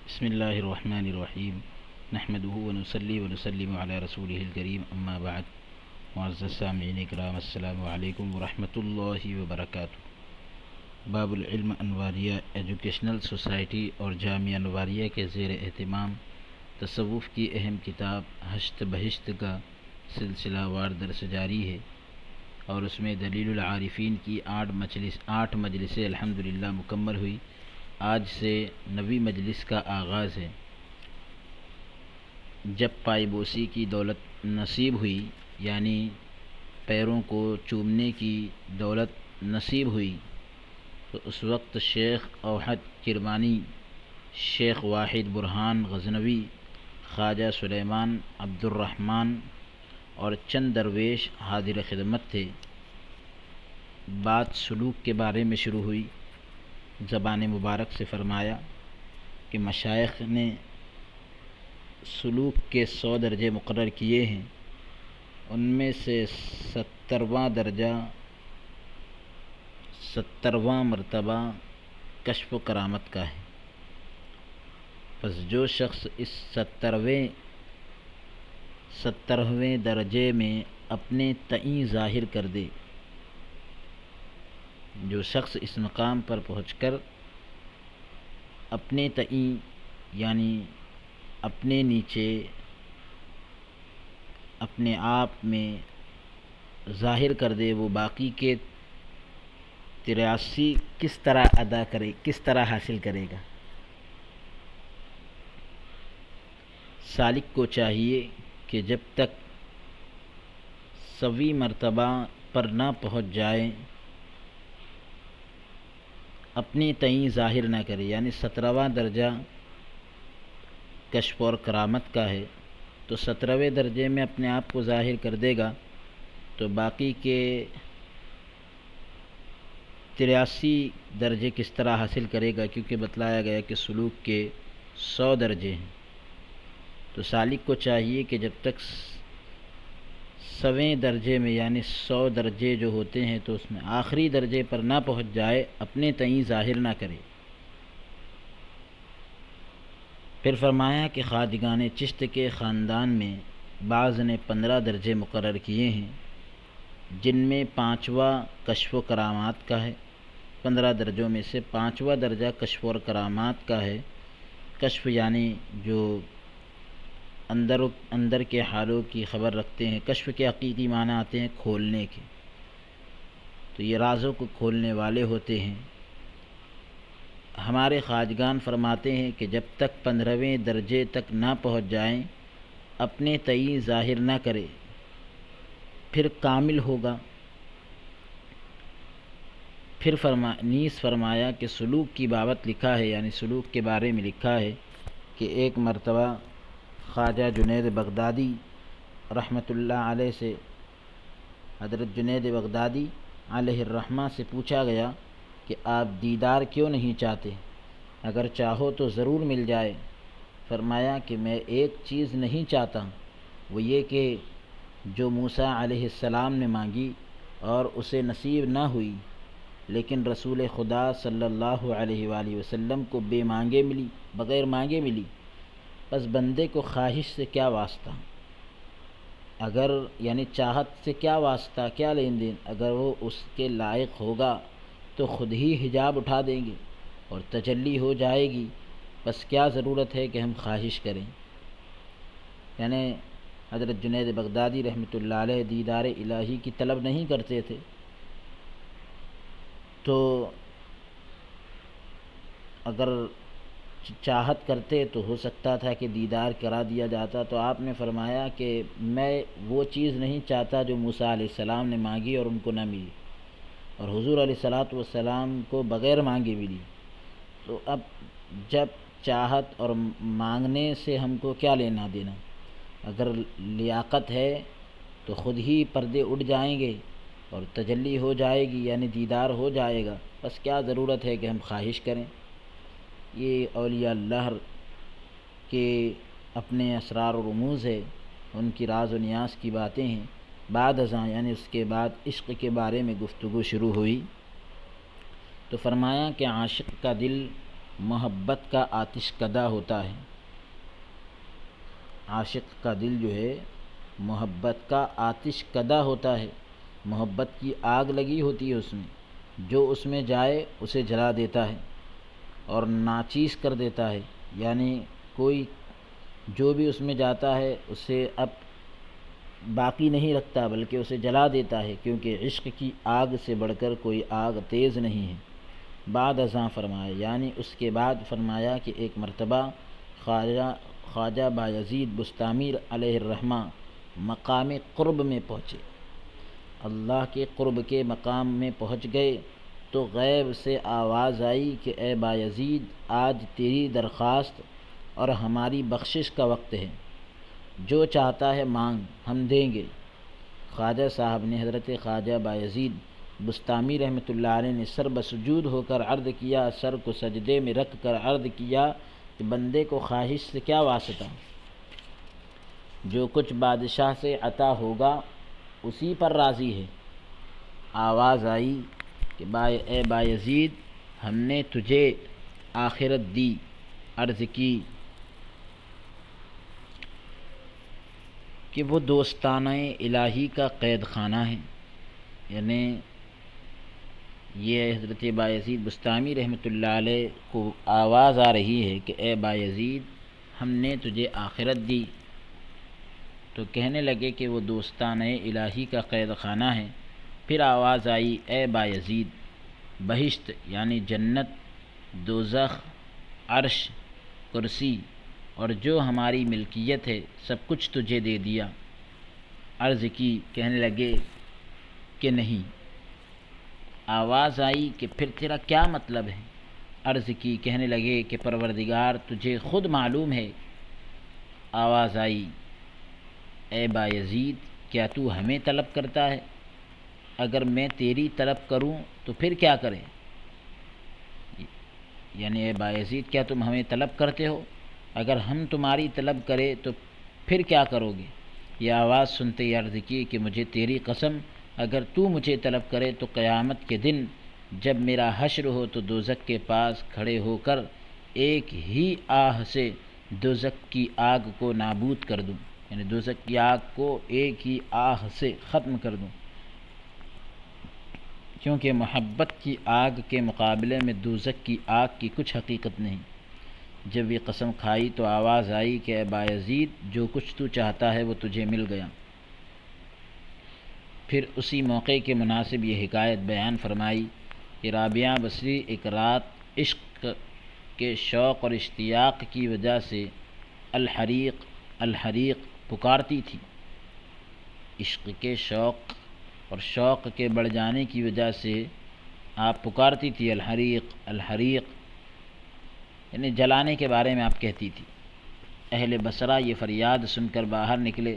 بسم اللہ الرحمن الرحیم نحمده ونصلی ونسلم علی رسولہ الکریم اما بعد معزز سامعین کرام السلام علیکم ورحمۃ اللہ وبرکاتہ۔ باب العلم انواریہ ایجوکیشنل سوسائٹی اور جامعہ انواریہ کے زیر اہتمام تصوف کی اہم کتاب ہشت بہشت کا سلسلہ وار درس جاری ہے، اور اس میں دلیل العارفین کی 8 مجلسیں الحمدللہ مکمل ہوئی۔ آج سے 9ویں مجلس کا آغاز ہے۔ جب پائی بوسی کی دولت نصیب ہوئی، یعنی پیروں کو چومنے کی دولت نصیب ہوئی، تو اس وقت شیخ اوحد کرمانی، شیخ واحد برہان غزنوی، خواجہ سلیمان عبد الرحمن اور چند درویش حاضر خدمت تھے۔ بات سلوک کے بارے میں شروع ہوئی۔ زبان مبارک سے فرمایا کہ مشائخ نے سلوک کے 100 درجے مقرر کیے ہیں، ان میں سے 70واں مرتبہ کشف و کرامت کا ہے۔ پس جو شخص اس 70ویں درجے میں اپنے تئیں ظاہر کر دے، جو شخص اس مقام پر پہنچ کر اپنے تئیں یعنی اپنے نیچے اپنے آپ میں ظاہر کر دے، وہ باقی کے 83 کس طرح حاصل کرے گا؟ سالک کو چاہیے کہ جب تک 100ویں مرتبہ پر نہ پہنچ جائے اپنے تئیں ظاہر نہ کرے، یعنی 17واں درجہ کشف اور کرامت کا ہے، تو 17ویں درجے میں اپنے آپ کو ظاہر کر دے گا تو باقی کے 83 درجے کس طرح حاصل کرے گا، کیونکہ بتلایا گیا کہ سلوک کے 100 درجے ہیں۔ تو سالک کو چاہیے کہ جب تک 100ویں درجے میں یعنی 100 درجے جو ہوتے ہیں تو اس میں آخری درجے پر نہ پہنچ جائے، اپنے تئیں ظاہر نہ کرے۔ پھر فرمایا کہ خواجگان چشت کے خاندان میں بعض نے 15 درجے مقرر کیے ہیں، جن میں 5واں کشف و کرامات کا ہے۔ 15 درجوں میں سے 5واں درجہ کشف اور کرامات کا ہے۔ کشف یعنی جو اندر کے حالوں کی خبر رکھتے ہیں۔ کشف کے حقیقی معنی آتے ہیں کھولنے کے، تو یہ رازوں کو کھولنے والے ہوتے ہیں۔ ہمارے خواجگان فرماتے ہیں کہ جب تک 15ویں درجے تک نہ پہنچ جائیں اپنے تئیں ظاہر نہ کرے، پھر کامل ہوگا۔ پھر نیز فرمایا کہ سلوک کی بابت لکھا ہے، یعنی سلوک کے بارے میں لکھا ہے کہ ایک مرتبہ خواجہ جنید بغدادی رحمۃ اللہ علیہ سے، حضرت جنید بغدادی علیہ الرحمہ سے پوچھا گیا کہ آپ دیدار کیوں نہیں چاہتے؟ اگر چاہو تو ضرور مل جائے۔ فرمایا کہ میں ایک چیز نہیں چاہتا، وہ یہ کہ جو موسیٰ علیہ السلام نے مانگی اور اسے نصیب نہ ہوئی، لیکن رسول خدا صلی اللہ علیہ وآلہ وسلم کو بغیر مانگے ملی، پس بندے کو خواہش سے کیا واسطہ، اگر یعنی چاہت سے کیا واسطہ، کیا لین دین؟ اگر وہ اس کے لائق ہوگا تو خود ہی حجاب اٹھا دیں گے اور تجلی ہو جائے گی، بس کیا ضرورت ہے کہ ہم خواہش کریں؟ یعنی حضرت جنید بغدادی رحمۃ اللہ علیہ دیدار الہی کی طلب نہیں کرتے تھے، تو اگر چاہت کرتے تو ہو سکتا تھا کہ دیدار کرا دیا جاتا۔ تو آپ نے فرمایا کہ میں وہ چیز نہیں چاہتا جو موسیٰ علیہ السلام نے مانگی اور ان کو نہ ملی، اور حضور علیہ الصلاۃ والسلام کو بغیر مانگے ملی۔ تو اب جب چاہت اور مانگنے سے ہم کو کیا لینا دینا؟ اگر لیاقت ہے تو خود ہی پردے اٹھ جائیں گے اور تجلی ہو جائے گی، یعنی دیدار ہو جائے گا، بس کیا ضرورت ہے کہ ہم خواہش کریں؟ یہ اولیاء اللہ کے اپنے اسرار و رموز ہے، ان کی راز و نیاز کی باتیں ہیں۔ بعد ازاں یعنی اس کے بعد عشق کے بارے میں گفتگو شروع ہوئی، تو فرمایا کہ عاشق کا دل محبت کا آتش کدہ ہوتا ہے۔ عاشق کا دل جو ہے محبت کا آتش کدہ ہوتا ہے، محبت کی آگ لگی ہوتی ہے اس میں، جو اس میں جائے اسے جلا دیتا ہے اور ناچیز کر دیتا ہے، یعنی کوئی جو بھی اس میں جاتا ہے اسے اب باقی نہیں رکھتا بلکہ اسے جلا دیتا ہے، کیونکہ عشق کی آگ سے بڑھ کر کوئی آگ تیز نہیں ہے۔ بعد ازاں فرمایا، یعنی اس کے بعد فرمایا کہ ایک مرتبہ خواجہ بایزید بسطامی علیہ الرحمہ مقام قرب میں پہنچے، اللہ کے قرب کے مقام میں پہنچ گئے تو غیب سے آواز آئی کہ اے بایزید، آج تیری درخواست اور ہماری بخشش کا وقت ہے، جو چاہتا ہے مانگ، ہم دیں گے۔ خواجہ صاحب نے حضرت خواجہ بایزید بسطامی رحمۃ اللہ علیہ نے سر بسجود ہو کر عرض کیا، سر کو سجدے میں رکھ کر عرض کیا کہ بندے کو خواہش سے کیا واسطہ، جو کچھ بادشاہ سے عطا ہوگا اسی پر راضی ہے۔ آواز آئی کہ اے بایزید، ہم نے تجھے آخرت دی۔ عرض کی کہ وہ دوستانہ الہی کا قید خانہ ہے، یعنی یہ حضرت بایزید بسطامی رحمۃ اللہ علیہ کو آواز آ رہی ہے کہ اے بایزید، ہم نے تجھے آخرت دی، تو کہنے لگے کہ وہ دوستانہ الہی کا قید خانہ ہے۔ پھر آواز آئی، اے بایزید، بہشت یعنی جنت، دوزخ، عرش، کرسی اور جو ہماری ملکیت ہے سب کچھ تجھے دے دیا۔ عرض کی، کہنے لگے کہ نہیں۔ آواز آئی کہ پھر تیرا کیا مطلب ہے؟ عرض کی، کہنے لگے کہ پروردگار تجھے خود معلوم ہے۔ آواز آئی، اے بایزید، کیا تو ہمیں طلب کرتا ہے؟ اگر میں تیری طلب کروں تو پھر کیا کریں؟ یعنی اے بایزید، کیا تم ہمیں طلب کرتے ہو؟ اگر ہم تمہاری طلب کریں تو پھر کیا کرو گے؟ یہ آواز سنتے ہی عرض کی کہ مجھے تیری قسم، اگر تو مجھے طلب کرے تو قیامت کے دن جب میرا حشر ہو تو دوزخ کے پاس کھڑے ہو کر ایک ہی آہ سے دوزخ کی آگ کو نابود کر دوں، یعنی دوزخ کی آگ کو ایک ہی آہ سے ختم کر دوں، کیونکہ محبت کی آگ کے مقابلے میں دوزخ کی آگ کی کچھ حقیقت نہیں۔ جب یہ قسم کھائی تو آواز آئی کہ اے بایزید، جو کچھ تو چاہتا ہے وہ تجھے مل گیا۔ پھر اسی موقع کے مناسب یہ حکایت بیان فرمائی کہ رابعہ بصری ایک رات عشق کے شوق اور اشتیاق کی وجہ سے الحریق الحریق پکارتی تھی۔ عشق کے شوق اور شوق کے بڑھ جانے کی وجہ سے آپ پکارتی تھی الحریق الحریق، یعنی جلانے کے بارے میں آپ کہتی تھی۔ اہل بصرہ یہ فریاد سن کر باہر نکلے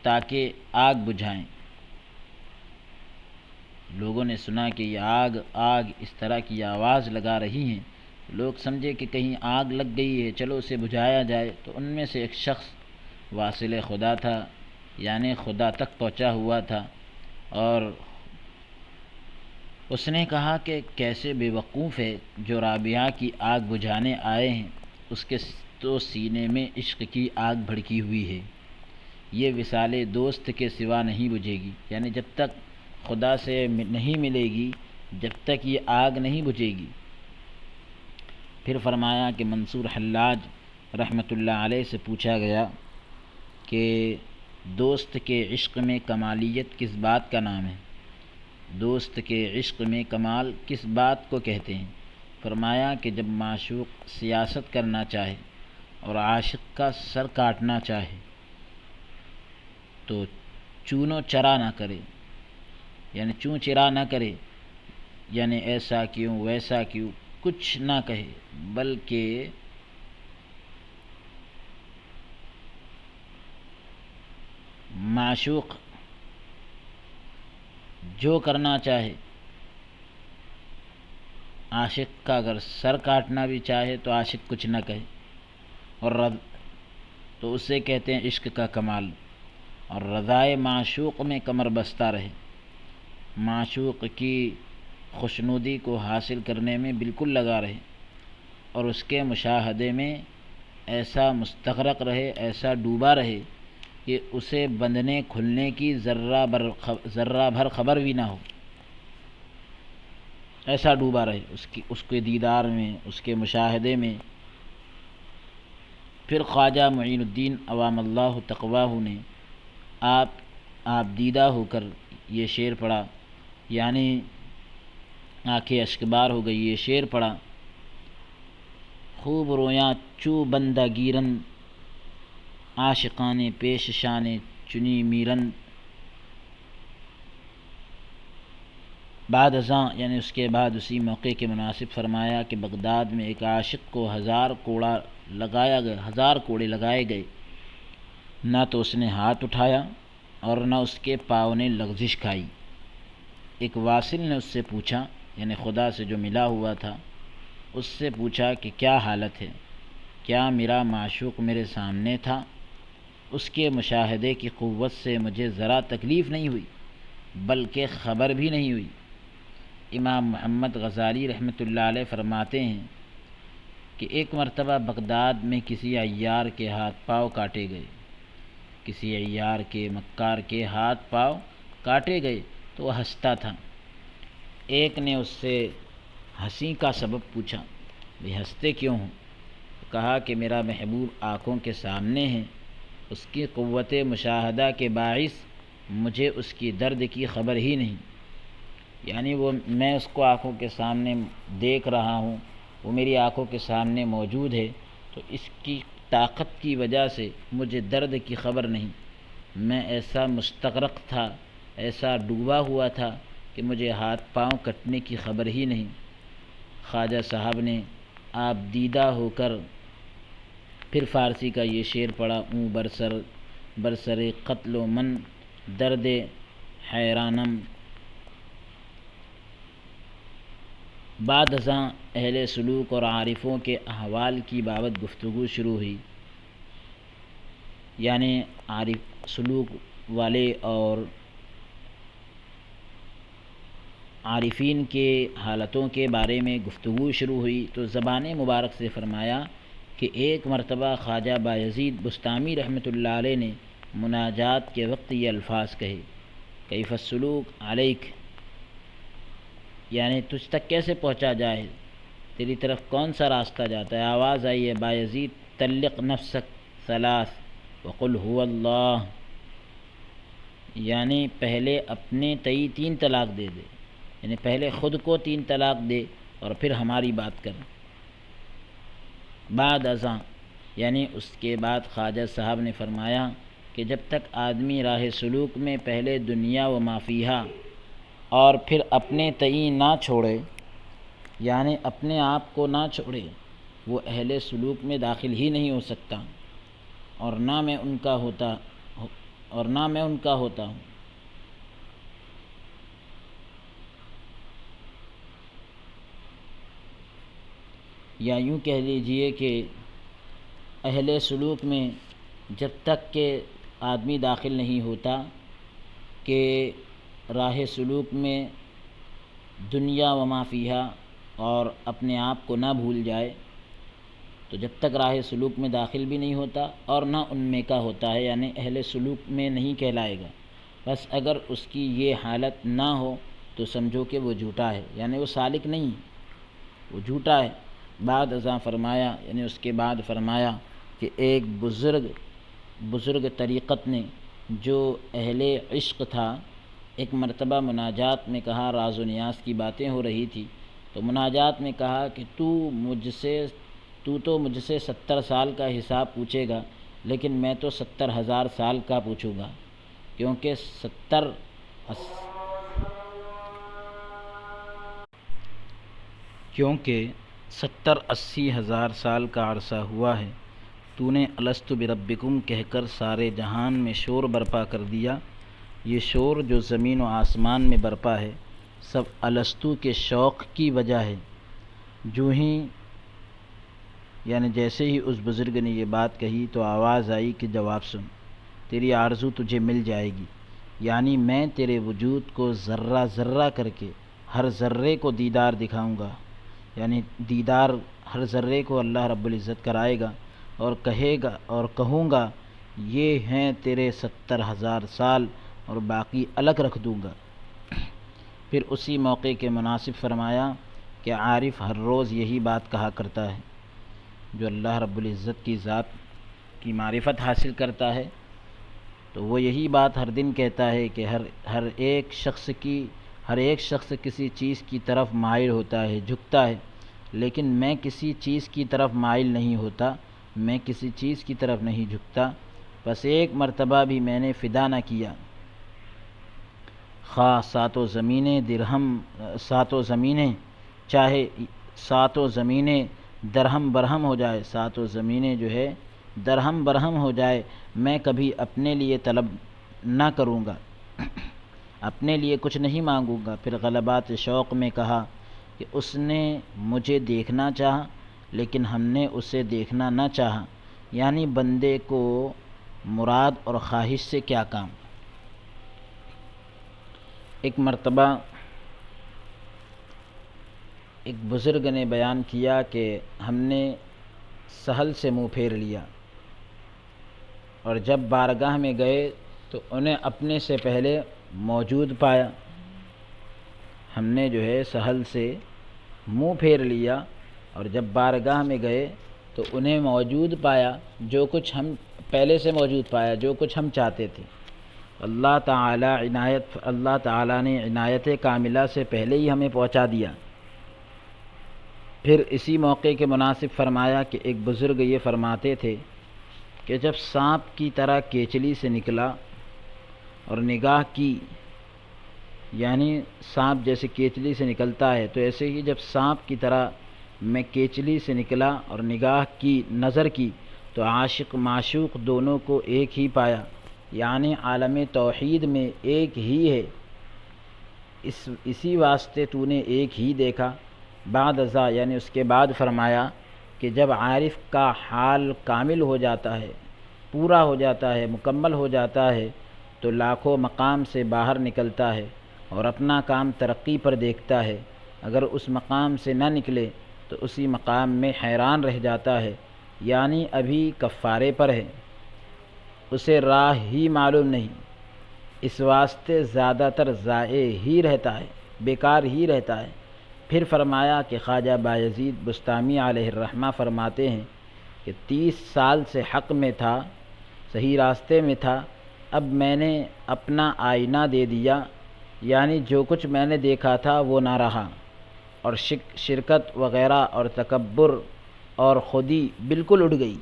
تاکہ آگ بجھائیں۔ لوگوں نے سنا کہ یہ آگ آگ اس طرح کی آواز لگا رہی ہیں، لوگ سمجھے کہ کہیں آگ لگ گئی ہے، چلو اسے بجھایا جائے۔ تو ان میں سے ایک شخص واصل خدا تھا، یعنی خدا تک پہنچا ہوا تھا، اور اس نے کہا کہ کیسے بے وقوف ہے جو رابعہ کی آگ بجھانے آئے ہیں، اس کے تو سینے میں عشق کی آگ بھڑکی ہوئی ہے، یہ وصال دوست کے سوا نہیں بجھے گی، یعنی جب تک خدا سے نہیں ملے گی جب تک یہ آگ نہیں بجھے گی۔ پھر فرمایا کہ منصور حلاج رحمۃ اللہ علیہ سے پوچھا گیا کہ دوست کے عشق میں کمالیت کس بات کا نام ہے؟ دوست کے عشق میں کمال کس بات کو کہتے ہیں؟ فرمایا کہ جب معشوق سیاست کرنا چاہے اور عاشق کا سر کاٹنا چاہے تو چون و چرا نہ کرے، یعنی چوں چرا نہ کرے، یعنی ایسا کیوں ویسا کیوں کچھ نہ کہے، بلکہ معشوق جو کرنا چاہے، عاشق کا اگر سر کاٹنا بھی چاہے تو عاشق کچھ نہ کہے، اور تو اسے کہتے ہیں عشق کا کمال، اور رضائے معشوق میں کمر بستہ رہے، معشوق کی خوشنودی کو حاصل کرنے میں بالکل لگا رہے۔ اور اس کے مشاہدے میں ایسا مستغرق رہے، ایسا ڈوبا رہے کہ اسے بندنے کھلنے کی ذرہ بھر خبر بھی نہ ہو، ایسا ڈوبا رہے اس کے دیدار میں، اس کے مشاہدے میں۔ پھر خواجہ معین الدین عوام اللہ تقواہ نے آپ دیدہ ہو کر یہ شعر پڑھا، یعنی آنکھیں اشکبار ہو گئی، یہ شعر پڑھا: خوب رویاں چو بندہ گیرن، عاشقان پیش شان چنی میرن۔ بعد ازاں یعنی اس کے بعد اسی موقع کے مناسب فرمایا کہ بغداد میں ایک عاشق کو 1000 کوڑے لگائے گئے، نہ تو اس نے ہاتھ اٹھایا اور نہ اس کے پاؤں نے لغزش کھائی۔ ایک واصل نے اس سے پوچھا، یعنی خدا سے جو ملا ہوا تھا، اس سے پوچھا کہ کیا حالت ہے؟ کیا میرا معشوق میرے سامنے تھا؟ اس کے مشاہدے کی قوت سے مجھے ذرا تکلیف نہیں ہوئی، بلکہ خبر بھی نہیں ہوئی۔ امام محمد غزالی رحمۃ اللہ علیہ فرماتے ہیں کہ ایک مرتبہ بغداد میں کسی عیار کے ہاتھ پاؤں کاٹے گئے، کسی عیار کے مکار کے ہاتھ پاؤں کاٹے گئے تو وہ ہنستا تھا۔ ایک نے اس سے ہنسی کا سبب پوچھا، بھئی ہنستے کیوں ہوں؟ کہا کہ میرا محبوب آنکھوں کے سامنے ہے، اس کی قوت مشاہدہ کے باعث مجھے اس کی درد کی خبر ہی نہیں، یعنی میں اس کو آنکھوں کے سامنے دیکھ رہا ہوں، وہ میری آنکھوں کے سامنے موجود ہے، تو اس کی طاقت کی وجہ سے مجھے درد کی خبر نہیں۔ میں ایسا مستغرق تھا، ایسا ڈوبا ہوا تھا کہ مجھے ہاتھ پاؤں کٹنے کی خبر ہی نہیں۔ خواجہ صاحب نے آپ دیدہ ہو کر پھر فارسی کا یہ شعر پڑھا: اوں برسر قتل و من درد حیرانم۔ بعد ازاں اہل سلوک اور عارفوں کے احوال کی بابت گفتگو شروع ہوئی، یعنی عارف سلوک والے اور عارفین کے حالتوں کے بارے میں گفتگو شروع ہوئی تو زبان مبارک سے فرمایا کہ ایک مرتبہ خواجہ بایزید بسطامی رحمۃ اللہ علیہ نے مناجات کے وقت یہ الفاظ کہے: کیف السلوک علیک، یعنی تجھ تک کیسے پہنچا جائے، تیری طرف کون سا راستہ جاتا ہے؟ آواز آئی ہے: بایزید طلق نفسک ثلاث وقل هو اللہ، یعنی پہلے اپنے تئی 3 طلاق دے دے، یعنی پہلے خود کو 3 طلاق دے اور پھر ہماری بات کر۔ بعد ازاں یعنی اس کے بعد خواجہ صاحب نے فرمایا کہ جب تک آدمی راہ سلوک میں پہلے دنیا و ما فیہا اور پھر اپنے تئی نہ چھوڑے، یعنی اپنے آپ کو نہ چھوڑے، وہ اہل سلوک میں داخل ہی نہیں ہو سکتا، اور نہ میں ان کا ہوتا ہوں۔ یا یوں کہہ لیجئے کہ اہل سلوک میں جب تک کہ آدمی داخل نہیں ہوتا کہ راہ سلوک میں دنیا و ما فیہا اور اپنے آپ کو نہ بھول جائے، تو جب تک راہ سلوک میں داخل بھی نہیں ہوتا اور نہ ان میں کا ہوتا ہے، یعنی اہل سلوک میں نہیں کہلائے گا۔ بس اگر اس کی یہ حالت نہ ہو تو سمجھو کہ وہ جھوٹا ہے، یعنی وہ سالک نہیں، وہ جھوٹا ہے۔ بعد ازاں فرمایا، یعنی اس کے بعد فرمایا کہ ایک بزرگ طریقت نے جو اہل عشق تھا، ایک مرتبہ مناجات میں کہا، راز و نیاز کی باتیں ہو رہی تھی تو مناجات میں کہا کہ تو تو مجھ سے 70 سال کا حساب پوچھے گا، لیکن میں تو 70,000 سال کا پوچھوں گا، کیونکہ 70-80 ہزار سال کا عرصہ ہوا ہے تو نے الست بربکم کہہ کر سارے جہان میں شور برپا کر دیا۔ یہ شور جو زمین و آسمان میں برپا ہے، سب الستو کے شوق کی وجہ ہے۔ یعنی جیسے ہی اس بزرگ نے یہ بات کہی تو آواز آئی کہ جواب سن، تیری آرزو تجھے مل جائے گی، یعنی میں تیرے وجود کو ذرہ ذرہ کر کے ہر ذرے کو دیدار دکھاؤں گا، یعنی دیدار ہر ذرے کو اللہ رب العزت کرائے گا اور کہے گا اور کہوں گا یہ ہیں تیرے 70,000 سال اور باقی الگ رکھ دوں گا۔ پھر اسی موقع کے مناسب فرمایا کہ عارف ہر روز یہی بات کہا کرتا ہے، جو اللہ رب العزت کی ذات کی معرفت حاصل کرتا ہے تو وہ یہی بات ہر دن کہتا ہے کہ ہر ایک شخص کسی چیز کی طرف مائل ہوتا ہے، جھکتا ہے، لیکن میں کسی چیز کی طرف مائل نہیں ہوتا، میں کسی چیز کی طرف نہیں جھکتا، بس ایک مرتبہ بھی میں نے فدا نہ کیا، خواہ ساتوں زمینیں چاہے ساتوں زمینیں درہم برہم ہو جائے، ساتوں زمینیں جو ہے درہم برہم ہو جائے، میں کبھی اپنے لیے طلب نہ کروں گا، اپنے لیے کچھ نہیں مانگوں گا۔ پھر غلبات شوق میں کہا کہ اس نے مجھے دیکھنا چاہا لیکن ہم نے اسے دیکھنا نہ چاہا، یعنی بندے کو مراد اور خواہش سے کیا کام۔ ایک مرتبہ ایک بزرگ نے بیان کیا کہ ہم نے سہل سے منہ پھیر لیا اور جب بارگاہ میں گئے تو انہیں اپنے سے پہلے موجود پایا۔ ہم نے جو ہے سہل سے منہ پھیر لیا اور جب بارگاہ میں گئے تو انہیں موجود پایا، جو کچھ ہم پہلے سے موجود پایا، جو کچھ ہم چاہتے تھے۔ اللہ تعالیٰ نے عنایت کاملہ سے پہلے ہی ہمیں پہنچا دیا۔ پھر اسی موقع کے مناسب فرمایا کہ ایک بزرگ یہ فرماتے تھے کہ جب سانپ کی طرح کیچلی سے نکلا اور نگاہ کی، یعنی سانپ جیسے کیچلی سے نکلتا ہے تو ایسے ہی جب سانپ کی طرح میں کیچلی سے نکلا اور نگاہ کی، نظر کی، تو عاشق معشوق دونوں کو ایک ہی پایا، یعنی عالم توحید میں ایک ہی ہے، اسی واسطے تو نے ایک ہی دیکھا۔ بعد ازاں یعنی اس کے بعد فرمایا کہ جب عارف کا حال کامل ہو جاتا ہے، پورا ہو جاتا ہے، مکمل ہو جاتا ہے تو لاکھوں مقام سے باہر نکلتا ہے اور اپنا کام ترقی پر دیکھتا ہے، اگر اس مقام سے نہ نکلے تو اسی مقام میں حیران رہ جاتا ہے، یعنی ابھی کفارے پر ہے، اسے راہ ہی معلوم نہیں، اس واسطے زیادہ تر ضائع ہی رہتا ہے، بیکار ہی رہتا ہے۔ پھر فرمایا کہ خواجہ بایزید بسطامی علیہ الرحمہ فرماتے ہیں کہ 30 سال سے حق میں تھا، صحیح راستے میں تھا، اب میں نے اپنا آئینہ دے دیا، یعنی جو کچھ میں نے دیکھا تھا وہ نہ رہا، اور شرکت وغیرہ اور تکبر اور خودی بالکل اڑ گئی،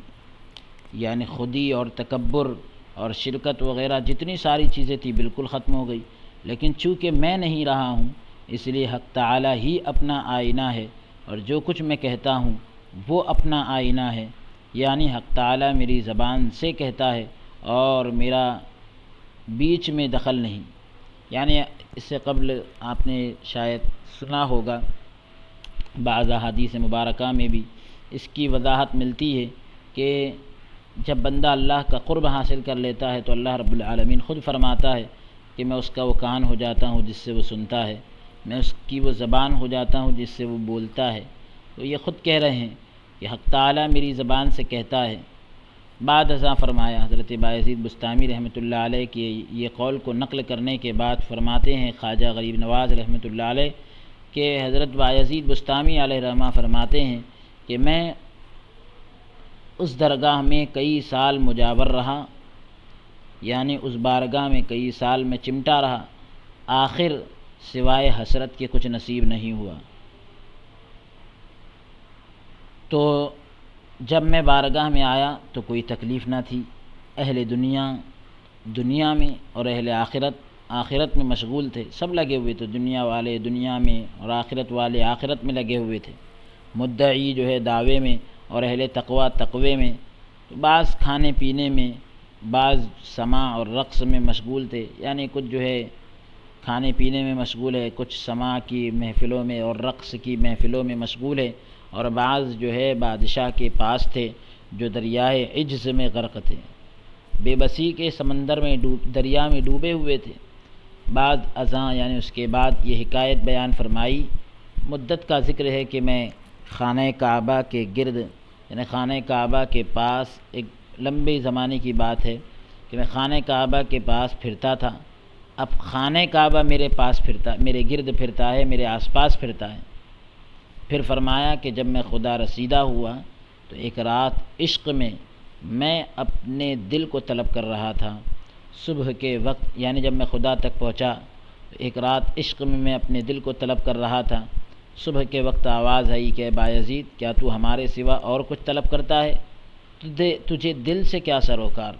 یعنی خودی اور تکبر اور شرکت وغیرہ جتنی ساری چیزیں تھیں بالکل ختم ہو گئی، لیکن چونکہ میں نہیں رہا ہوں اس لیے حق تعالیٰ ہی اپنا آئینہ ہے، اور جو کچھ میں کہتا ہوں وہ اپنا آئینہ ہے، یعنی حق تعالیٰ میری زبان سے کہتا ہے اور میرا بیچ میں دخل نہیں۔ یعنی اس سے قبل آپ نے شاید سنا ہوگا، بعض احادیث مبارکہ میں بھی اس کی وضاحت ملتی ہے کہ جب بندہ اللہ کا قرب حاصل کر لیتا ہے تو اللہ رب العالمین خود فرماتا ہے کہ میں اس کا وہ کان ہو جاتا ہوں جس سے وہ سنتا ہے، میں اس کی وہ زبان ہو جاتا ہوں جس سے وہ بولتا ہے۔ تو یہ خود کہہ رہے ہیں کہ حق تعالیٰ میری زبان سے کہتا ہے۔ بعد ازاں فرمایا حضرت بایزید بسطامی رحمۃ اللہ علیہ کی یہ قول کو نقل کرنے کے بعد فرماتے ہیں خواجہ غریب نواز رحمۃ اللہ علیہ کہ حضرت بایزید بسطامی علیہ الرحمہ فرماتے ہیں کہ میں اس درگاہ میں کئی سال مجاور رہا، یعنی اس بارگاہ میں کئی سال میں چمٹا رہا، آخر سوائے حسرت کے کچھ نصیب نہیں ہوا۔ تو جب میں بارگاہ میں آیا تو کوئی تکلیف نہ تھی، اہل دنیا میں اور اہل آخرت میں مشغول تھے، سب لگے ہوئے تھے، دنیا والے دنیا میں اور آخرت والے آخرت میں لگے ہوئے تھے، مدعی جو ہے دعوے میں اور اہل تقوی میں، بعض کھانے پینے میں، بعض سماع اور رقص میں مشغول تھے، یعنی کچھ جو ہے کھانے پینے میں مشغول ہے، کچھ سماع کی محفلوں میں اور رقص کی محفلوں میں مشغول ہے، اور بعض جو ہے بادشاہ کے پاس تھے جو دریائے عجز میں غرق تھے، بے بسی کے سمندر میں دریا میں ڈوبے ہوئے تھے۔ بعد ازاں یعنی اس کے بعد یہ حکایت بیان فرمائی، مدت کا ذکر ہے کہ میں خانہ کعبہ کے گرد، یعنی خانہ کعبہ کے پاس، ایک لمبے زمانے کی بات ہے کہ میں خانہ کعبہ کے پاس پھرتا تھا، اب خانہ کعبہ میرے گرد پھرتا ہے، میرے آس پاس پھرتا ہے۔ پھر فرمایا کہ جب میں خدا رسیدہ ہوا تو ایک رات عشق میں اپنے دل کو طلب کر رہا تھا، صبح کے وقت، یعنی جب میں خدا تک پہنچا تو ایک رات عشق میں اپنے دل کو طلب کر رہا تھا، صبح کے وقت آواز آئی کہ بایزید کیا تو ہمارے سوا اور کچھ طلب کرتا ہے؟ تجھے دل سے کیا سروکار؟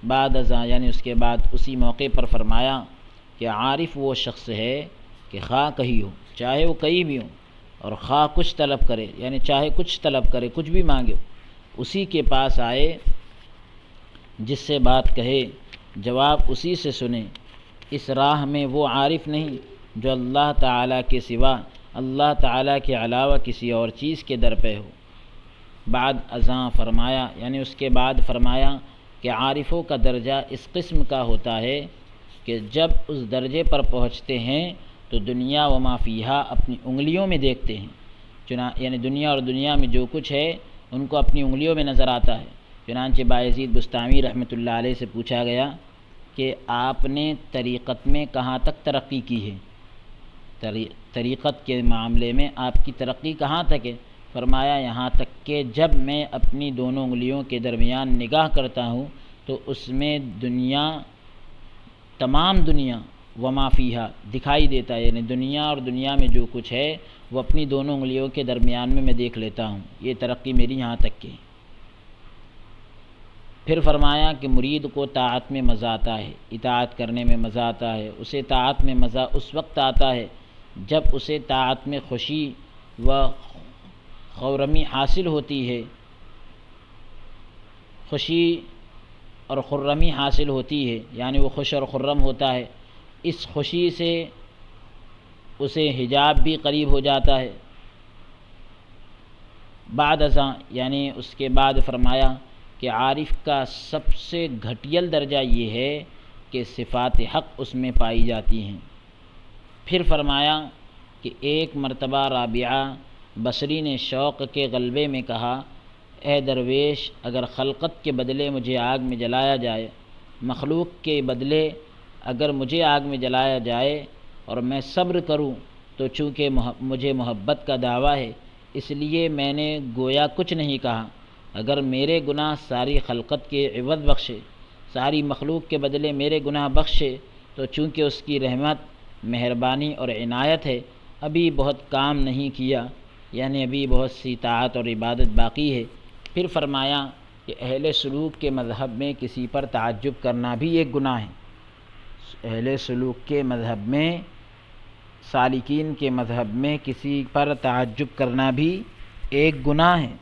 بعد ازاں، یعنی اس کے بعد اسی موقع پر فرمایا کہ عارف وہ شخص ہے کہ خواہ کہیں ہو، چاہے وہ کہیں بھی ہو، اور خواہ کچھ طلب کرے، یعنی چاہے کچھ طلب کرے، کچھ بھی مانگے، اسی کے پاس آئے، جس سے بات کہے جواب اسی سے سنے۔ اس راہ میں وہ عارف نہیں جو اللہ تعالیٰ کے سوا، اللہ تعالیٰ کے علاوہ کسی اور چیز کے در پہ ہو۔ بعد ازاں فرمایا، یعنی اس کے بعد فرمایا کہ عارفوں کا درجہ اس قسم کا ہوتا ہے کہ جب اس درجے پر پہنچتے ہیں تو دنیا و ما فیہا اپنی انگلیوں میں دیکھتے ہیں، یعنی دنیا اور دنیا میں جو کچھ ہے ان کو اپنی انگلیوں میں نظر آتا ہے۔ چنانچہ بایزید بستامی رحمۃ اللہ علیہ سے پوچھا گیا کہ آپ نے طریقت میں کہاں تک ترقی کی ہے؟ طریقت کے معاملے میں آپ کی ترقی کہاں تک ہے؟ فرمایا یہاں تک کہ جب میں اپنی دونوں انگلیوں کے درمیان نگاہ کرتا ہوں تو اس میں دنیا، تمام دنیا وما فیہا دکھائی دیتا ہے، یعنی دنیا اور دنیا میں جو کچھ ہے وہ اپنی دونوں انگلیوں کے درمیان میں دیکھ لیتا ہوں۔ یہ ترقی میری یہاں تک کی۔ پھر فرمایا کہ مرید کو طاعت میں مزہ آتا ہے، اطاعت کرنے میں مزہ آتا ہے، اسے طاعت میں مزہ اس وقت آتا ہے جب اسے طاعت میں خوشی و خرمی حاصل ہوتی ہے، خوشی اور خرمی حاصل ہوتی ہے، یعنی وہ خوش اور خرم ہوتا ہے، اس خوشی سے اسے حجاب بھی قریب ہو جاتا ہے۔ بعد ازاں، یعنی اس کے بعد فرمایا کہ عارف کا سب سے گھٹیل درجہ یہ ہے کہ صفات حق اس میں پائی جاتی ہیں۔ پھر فرمایا کہ ایک مرتبہ رابعہ بصری نے شوق کے غلبے میں کہا، اے درویش، اگر خلقت کے بدلے مجھے آگ میں جلایا جائے، مخلوق کے بدلے اگر مجھے آگ میں جلایا جائے اور میں صبر کروں تو چونکہ مجھے محبت کا دعویٰ ہے اس لیے میں نے گویا کچھ نہیں کہا، اگر میرے گناہ ساری خلقت کے عوض بخشے، ساری مخلوق کے بدلے میرے گناہ بخشے تو چونکہ اس کی رحمت، مہربانی اور عنایت ہے، ابھی بہت کام نہیں کیا، یعنی ابھی بہت سی طاعت اور عبادت باقی ہے۔ پھر فرمایا کہ اہل سلوک کے مذہب میں کسی پر تعجب کرنا بھی ایک گناہ ہے۔ اہل سلوک کے مذہب میں، سالکین کے مذہب میں کسی پر تعجب کرنا بھی ایک گناہ ہے۔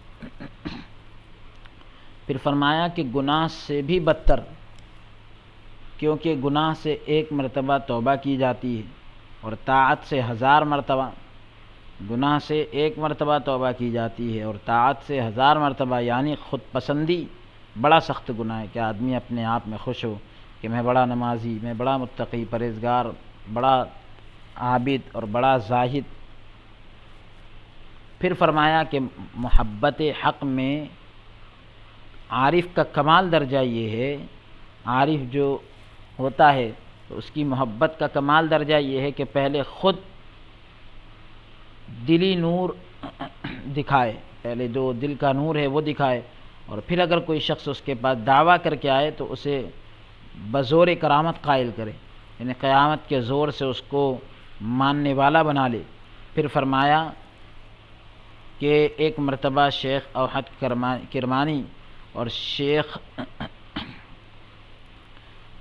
پھر فرمایا کہ گناہ سے بھی بدتر، کیونکہ گناہ سے ایک مرتبہ توبہ کی جاتی ہے اور طاعت سے 1000 مرتبہ، گناہ سے ایک مرتبہ توبہ کی جاتی ہے اور طاعت سے 1000 مرتبہ، یعنی خود پسندی بڑا سخت گناہ ہے کہ آدمی اپنے آپ میں خوش ہو کہ میں بڑا نمازی، میں بڑا متقی پرہیزگار، بڑا عابد اور بڑا زاہد۔ پھر فرمایا کہ محبت حق میں عارف کا کمال درجہ یہ ہے، عارف جو ہوتا ہے تو اس کی محبت کا کمال درجہ یہ ہے کہ پہلے خود دلی نور دکھائے، پہلے جو دل کا نور ہے وہ دکھائے، اور پھر اگر کوئی شخص اس کے پاس دعویٰ کر کے آئے تو اسے بزور کرامت قائل کرے، یعنی قیامت کے زور سے اس کو ماننے والا بنا لے۔ پھر فرمایا کہ ایک مرتبہ شیخ اوحد کرمانی اور شیخ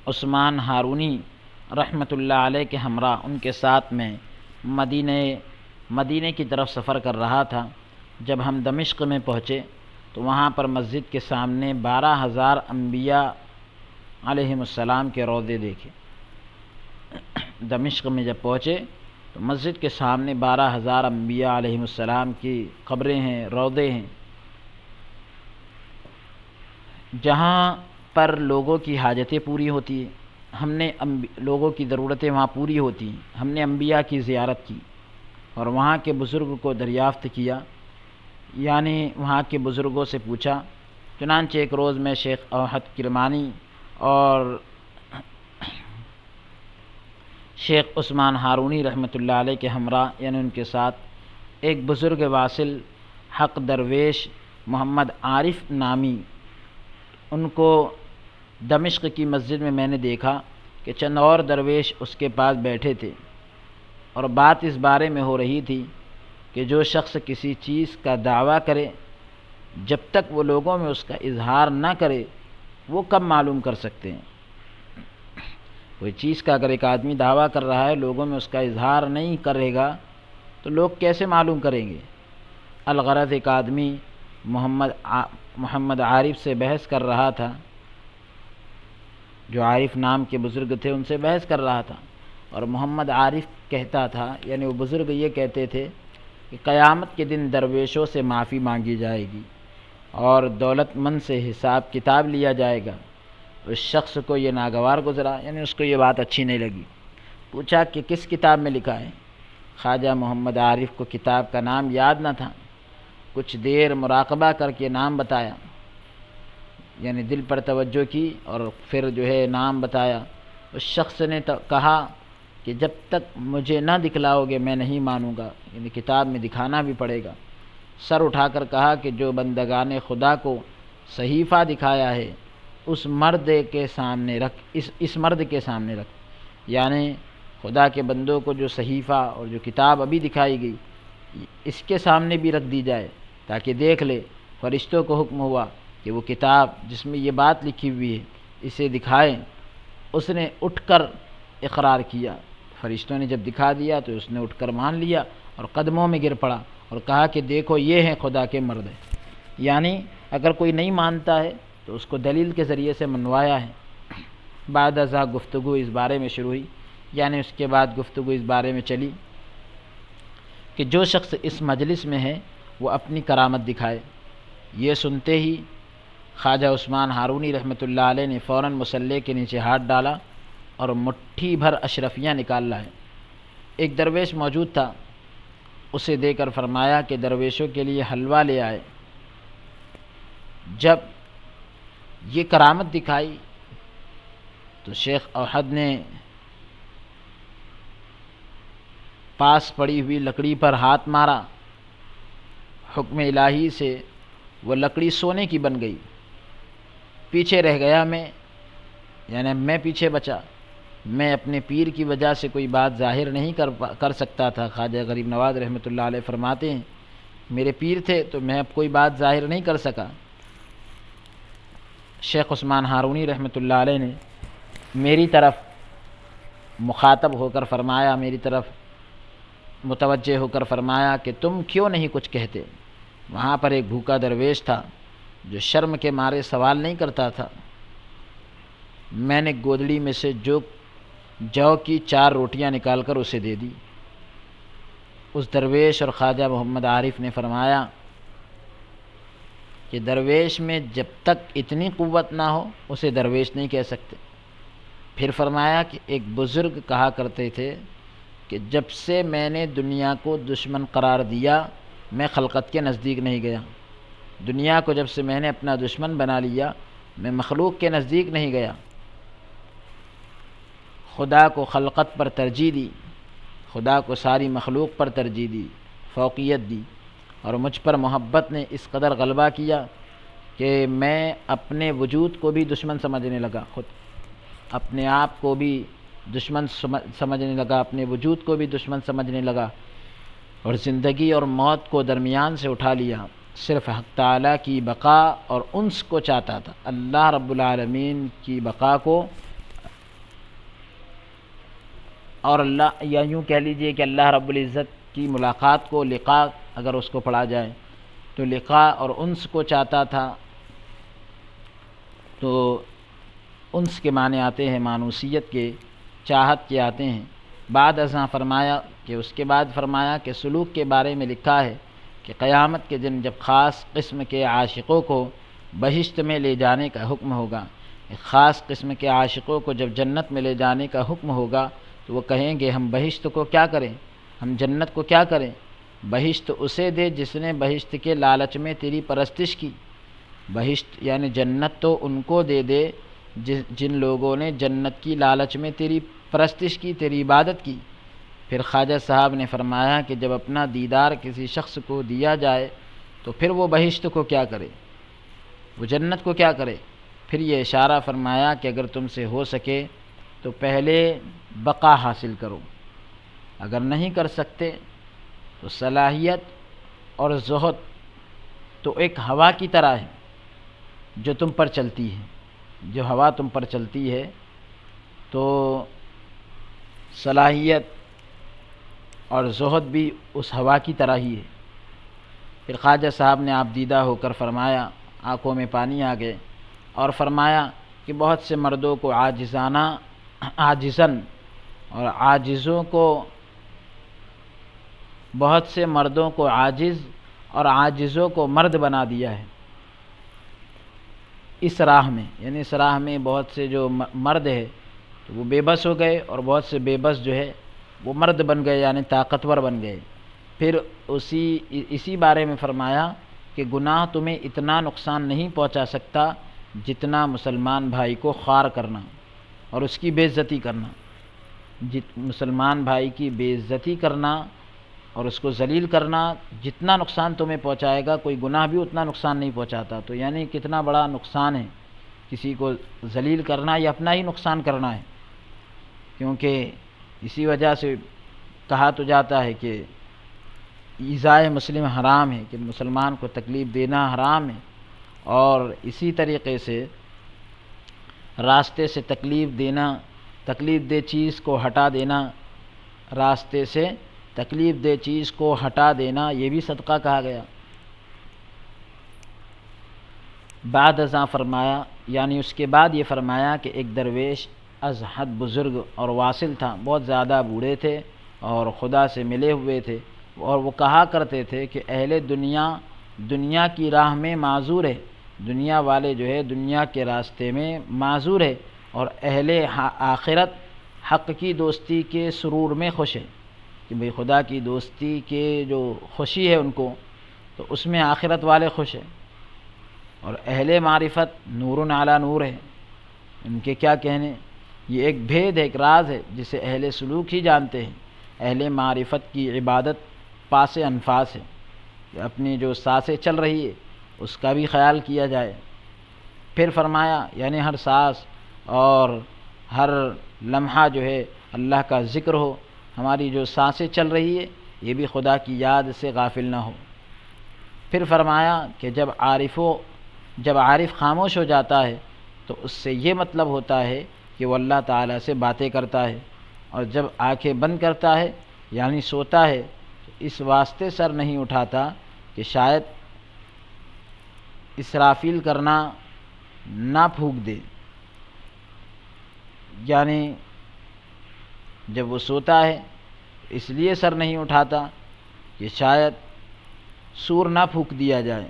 عثمان ہارونی رحمۃ اللہ علیہ کے ہمراہ ان کے ساتھ میں مدینے کی طرف سفر کر رہا تھا۔ جب ہم دمشق میں پہنچے تو وہاں پر مسجد کے سامنے 12,000 انبیاء علیہم السلام کے روضے دیکھے۔ دمشق میں جب پہنچے تو مسجد کے سامنے 12,000 انبیاء علیہم السلام کی قبریں ہیں، روضے ہیں، جہاں پر لوگوں کی حاجتیں پوری ہوتی ہیں۔ ہم نے لوگوں کی ضرورتیں وہاں پوری ہوتی ہیں۔ ہم نے انبیاء کی زیارت کی اور وہاں کے بزرگ کو دریافت کیا یعنی وہاں کے بزرگوں سے پوچھا۔ چنانچہ ایک روز میں شیخ اوحد کرمانی اور شیخ عثمان ہارونی رحمۃ اللہ علیہ کے ہمراہ یعنی ان کے ساتھ ایک بزرگ واصل حق درویش محمد عارف نامی، ان کو دمشق کی مسجد میں نے دیکھا کہ چند اور درویش اس کے پاس بیٹھے تھے، اور بات اس بارے میں ہو رہی تھی کہ جو شخص کسی چیز کا دعویٰ کرے جب تک وہ لوگوں میں اس کا اظہار نہ کرے وہ کب معلوم کر سکتے ہیں؟ کوئی چیز کا اگر ایک آدمی دعویٰ کر رہا ہے، لوگوں میں اس کا اظہار نہیں کرے گا تو لوگ کیسے معلوم کریں گے؟ الغرض ایک آدمی محمد عارف سے بحث کر رہا تھا، جو عارف نام کے بزرگ تھے ان سے بحث کر رہا تھا، اور محمد عارف کہتا تھا، یعنی وہ بزرگ یہ کہتے تھے کہ قیامت کے دن درویشوں سے معافی مانگی جائے گی اور دولت مند سے حساب کتاب لیا جائے گا۔ اس شخص کو یہ ناگوار گزرا، یعنی اس کو یہ بات اچھی نہیں لگی۔ پوچھا کہ کس کتاب میں لکھا ہے؟ خواجہ محمد عارف کو کتاب کا نام یاد نہ تھا، کچھ دیر مراقبہ کر کے نام بتایا، یعنی دل پر توجہ کی اور پھر جو ہے نام بتایا۔ اس شخص نے کہا کہ جب تک مجھے نہ دکھلاؤ گے میں نہیں مانوں گا، یعنی کتاب میں دکھانا بھی پڑے گا۔ سر اٹھا کر کہا کہ جو بندگان خدا کو صحیفہ دکھایا ہے اس مرد کے سامنے رکھ، اس مرد کے سامنے رکھ، یعنی خدا کے بندوں کو جو صحیفہ اور جو کتاب ابھی دکھائی گئی اس کے سامنے بھی رکھ دی جائے تاکہ دیکھ لے۔ فرشتوں کو حکم ہوا کہ وہ کتاب جس میں یہ بات لکھی ہوئی ہے اسے دکھائیں۔ اس نے اٹھ کر اقرار کیا، فرشتوں نے جب دکھا دیا تو اس نے اٹھ کر مان لیا اور قدموں میں گر پڑا اور کہا کہ دیکھو یہ ہیں خدا کے مرد ہیں۔ یعنی اگر کوئی نہیں مانتا ہے تو اس کو دلیل کے ذریعے سے منوایا ہے۔ بعد ازاں گفتگو اس بارے میں شروع ہوئی، یعنی اس کے بعد گفتگو اس بارے میں چلی کہ جو شخص اس مجلس میں ہے وہ اپنی کرامت دکھائے۔ یہ سنتے ہی خواجہ عثمان ہارونی رحمۃ اللہ علیہ نے فوراً مصلے کے نیچے ہاتھ ڈالا اور مٹھی بھر اشرفیاں نکال لائے۔ ایک درویش موجود تھا، اسے دے کر فرمایا کہ درویشوں کے لیے حلوہ لے آئے۔ جب یہ کرامت دکھائی تو شیخ اوحد نے پاس پڑی ہوئی لکڑی پر ہاتھ مارا، حکم الہی سے وہ لکڑی سونے کی بن گئی۔ پیچھے رہ گیا میں، یعنی میں پیچھے بچا، میں اپنے پیر کی وجہ سے کوئی بات ظاہر نہیں کر سکتا تھا۔ خواجہ غریب نواز رحمۃ اللہ علیہ فرماتے ہیں میرے پیر تھے تو میں اب کوئی بات ظاہر نہیں کر سکا۔ شیخ عثمان ہارونی رحمۃ اللہ علیہ نے میری طرف مخاطب ہو کر فرمایا، میری طرف متوجہ ہو کر فرمایا کہ تم کیوں نہیں کچھ کہتے؟ وہاں پر ایک بھوکا درویش تھا جو شرم کے مارے سوال نہیں کرتا تھا۔ میں نے گودڑی میں سے جو کی 4 روٹیاں نکال کر اسے دے دی۔ اس درویش اور خواجہ محمد عارف نے فرمایا کہ درویش میں جب تک اتنی قوت نہ ہو اسے درویش نہیں کہہ سکتے۔ پھر فرمایا کہ ایک بزرگ کہا کرتے تھے کہ جب سے میں نے دنیا کو دشمن قرار دیا میں خلقت کے نزدیک نہیں گیا۔ دنیا کو جب سے میں نے اپنا دشمن بنا لیا میں مخلوق کے نزدیک نہیں گیا۔ خدا کو خلقت پر ترجیح دی، خدا کو ساری مخلوق پر ترجیح دی، فوقیت دی، اور مجھ پر محبت نے اس قدر غلبہ کیا کہ میں اپنے وجود کو بھی دشمن سمجھنے لگا، خود اپنے آپ کو بھی دشمن سمجھنے لگا، اپنے وجود کو بھی دشمن سمجھنے لگا، اور زندگی اور موت کو درمیان سے اٹھا لیا۔ صرف حق تعالیٰ کی بقا اور انس کو چاہتا تھا، اللہ رب العالمین کی بقا کو، اور اللہ، یا یوں کہہ لیجئے کہ اللہ رب العزت کی ملاقات کو، لقاء اگر اس کو پڑھا جائے تو لقاء اور انس کو چاہتا تھا۔ تو انس کے معنی آتے ہیں مانوسیت کے، چاہت کے آتے ہیں۔ بعد ازاں فرمایا کہ اس کے بعد فرمایا کہ سلوک کے بارے میں لکھا ہے کہ قیامت کے دن جب خاص قسم کے عاشقوں کو بہشت میں لے جانے کا حکم ہوگا، خاص قسم کے عاشقوں کو جب جنت میں لے جانے کا حکم ہوگا تو وہ کہیں گے ہم بہشت کو کیا کریں، ہم جنت کو کیا کریں؟ بہشت اسے دے جس نے بہشت کے لالچ میں تیری پرستش کی۔ بہشت یعنی جنت تو ان کو دے دے جن لوگوں نے جنت کی لالچ میں تیری پرستش کی، تیری عبادت کی۔ پھر خواجہ صاحب نے فرمایا کہ جب اپنا دیدار کسی شخص کو دیا جائے تو پھر وہ بہشت کو کیا کرے، وہ جنت کو کیا کرے۔ پھر یہ اشارہ فرمایا کہ اگر تم سے ہو سکے تو پہلے بقا حاصل کرو، اگر نہیں کر سکتے تو صلاحیت اور زہد تو ایک ہوا کی طرح ہے جو تم پر چلتی ہے، جو ہوا تم پر چلتی ہے، تو صلاحیت اور زہد بھی اس ہوا کی طرح ہی ہے۔ پھر خواجہ صاحب نے آپ دیدہ ہو کر فرمایا، آنکھوں میں پانی آ گئے، اور فرمایا کہ بہت سے مردوں کو عاجزاً اور عاجزوں کو، بہت سے مردوں کو عاجز اور عاجزوں کو مرد بنا دیا ہے اس راہ میں، یعنی اس راہ میں بہت سے جو مرد ہے تو وہ بے بس ہو گئے، اور بہت سے بے بس جو ہے وہ مرد بن گئے، یعنی طاقتور بن گئے۔ پھر اسی بارے میں فرمایا کہ گناہ تمہیں اتنا نقصان نہیں پہنچا سکتا جتنا مسلمان بھائی کو خوار کرنا اور اس کی بے عزتی کرنا۔ مسلمان بھائی کی بے عزتی کرنا اور اس کو ذلیل کرنا جتنا نقصان تمہیں پہنچائے گا، کوئی گناہ بھی اتنا نقصان نہیں پہنچاتا۔ تو یعنی کتنا بڑا نقصان ہے کسی کو ذلیل کرنا، یا اپنا ہی نقصان کرنا ہے، کیونکہ اسی وجہ سے کہا تو جاتا ہے کہ ایذائے مسلم حرام ہے، کہ مسلمان کو تکلیف دینا حرام ہے، اور اسی طریقے سے راستے سے تکلیف دہ چیز کو ہٹا دینا، راستے سے تکلیف دہ چیز کو ہٹا دینا یہ بھی صدقہ کہا گیا۔ بعد ازاں فرمایا، یعنی اس کے بعد یہ فرمایا کہ ایک درویش از حد بزرگ اور واصل تھا، بہت زیادہ بوڑھے تھے اور خدا سے ملے ہوئے تھے، اور وہ کہا کرتے تھے کہ اہل دنیا کی راہ میں معذور ہے، دنیا والے جو ہے دنیا کے راستے میں معذور ہے، اور اہل آخرت حق کی دوستی کے سرور میں خوش ہے، کہ بھئی خدا کی دوستی کے جو خوشی ہے ان کو، تو اس میں آخرت والے خوش ہیں۔ اور اہل معرفت نور علی نور ہے، ان کے کیا کہنے، یہ ایک بھید ہے، ایک راز ہے جسے اہل سلوک ہی جانتے ہیں۔ اہل معرفت کی عبادت پاس انفاس ہے، کہ اپنی جو سانسیں چل رہی ہے اس کا بھی خیال کیا جائے۔ پھر فرمایا یعنی ہر سانس اور ہر لمحہ جو ہے اللہ کا ذکر ہو، ہماری جو سانسیں چل رہی ہے یہ بھی خدا کی یاد سے غافل نہ ہو۔ پھر فرمایا کہ جب عارف خاموش ہو جاتا ہے تو اس سے یہ مطلب ہوتا ہے کہ وہ اللہ تعالیٰ سے باتیں کرتا ہے، اور جب آنکھیں بند کرتا ہے یعنی سوتا ہے تو اس واسطے سر نہیں اٹھاتا کہ شاید اسرافیل کرنا نہ پھونک دے، یعنی جب وہ سوتا ہے اس لیے سر نہیں اٹھاتا کہ شاید سور نہ پھونک دیا جائے۔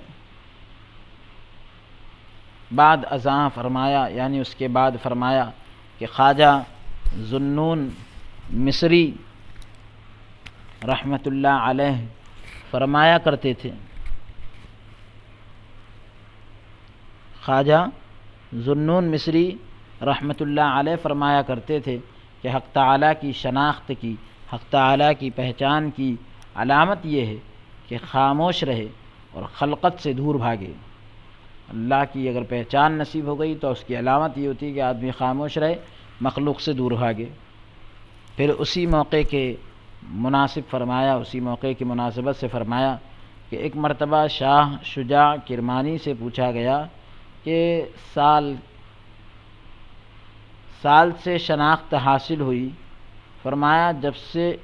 بعد ازاں فرمایا، یعنی اس کے بعد فرمایا کہ خواجہ ذوالنون مصری رحمۃ اللہ علیہ فرمایا کرتے تھے، خواجہ ذوالنون مصری رحمۃ اللہ علیہ فرمایا کرتے تھے کہ حق تعالیٰ کی شناخت کی، حق تعالیٰ کی پہچان کی علامت یہ ہے کہ خاموش رہے اور خلقت سے دور بھاگے۔ اللہ کی اگر پہچان نصیب ہو گئی تو اس کی علامت یہ ہوتی ہے کہ آدمی خاموش رہے، مخلوق سے دور بھاگے۔ پھر اسی موقع کے مناسب فرمایا، اسی موقع کی مناسبت سے فرمایا کہ ایک مرتبہ شاہ شجاع کرمانی سے پوچھا گیا کہ سال سے شناخت حاصل ہوئی، فرمایا جب سے،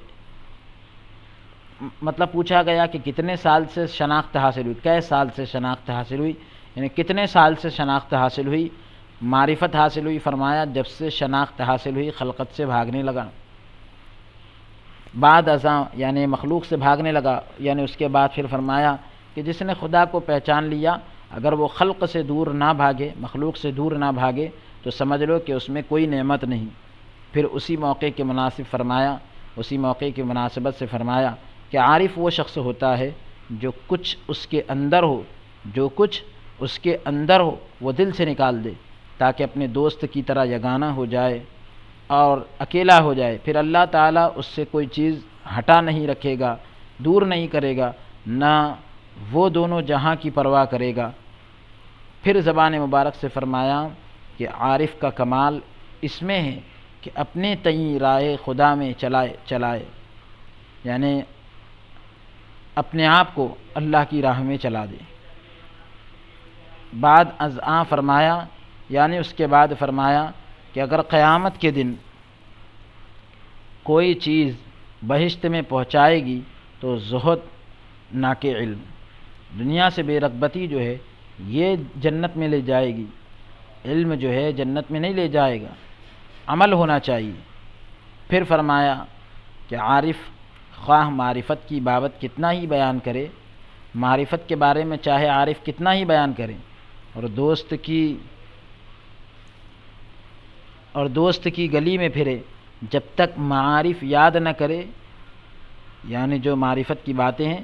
مطلب پوچھا گیا کہ کتنے سال سے شناخت حاصل ہوئی، کئے سال سے شناخت حاصل ہوئی، یعنی کتنے سال سے شناخت حاصل ہوئی، معرفت حاصل ہوئی، فرمایا جب سے شناخت حاصل ہوئی خلقت سے بھاگنے لگا، بعد ازاں یعنی مخلوق سے بھاگنے لگا، یعنی اس کے بعد پھر فرمایا کہ جس نے خدا کو پہچان لیا اگر وہ خلق سے دور نہ بھاگے، مخلوق سے دور نہ بھاگے تو سمجھ لو کہ اس میں کوئی نعمت نہیں۔ پھر اسی موقع کے مناسب فرمایا، اسی موقع کی مناسبت سے فرمایا کہ عارف وہ شخص ہوتا ہے جو کچھ اس کے اندر ہو، جو کچھ اس کے اندر ہو وہ دل سے نکال دے، تاکہ اپنے دوست کی طرح یگانہ ہو جائے اور اکیلا ہو جائے، پھر اللہ تعالیٰ اس سے کوئی چیز ہٹا نہیں رکھے گا، دور نہیں کرے گا، نہ وہ دونوں جہاں کی پرواہ کرے گا۔ پھر زبان مبارک سے فرمایا کہ عارف کا کمال اس میں ہے کہ اپنے تئیں راہ خدا میں چلائے، یعنی اپنے آپ کو اللہ کی راہ میں چلا دے۔ بعد از آن فرمایا، یعنی اس کے بعد فرمایا کہ اگر قیامت کے دن کوئی چیز بہشت میں پہنچائے گی تو زہد نہ کہ علم، دنیا سے بے رغبتی جو ہے یہ جنت میں لے جائے گی، علم جو ہے جنت میں نہیں لے جائے گا، عمل ہونا چاہیے۔ پھر فرمایا کہ عارف خواہ معرفت کی بابت کتنا ہی بیان کرے، معرفت کے بارے میں چاہے عارف کتنا ہی بیان کرے، اور دوست کی گلی میں پھرے، جب تک معارف یاد نہ کرے، یعنی جو معرفت کی باتیں ہیں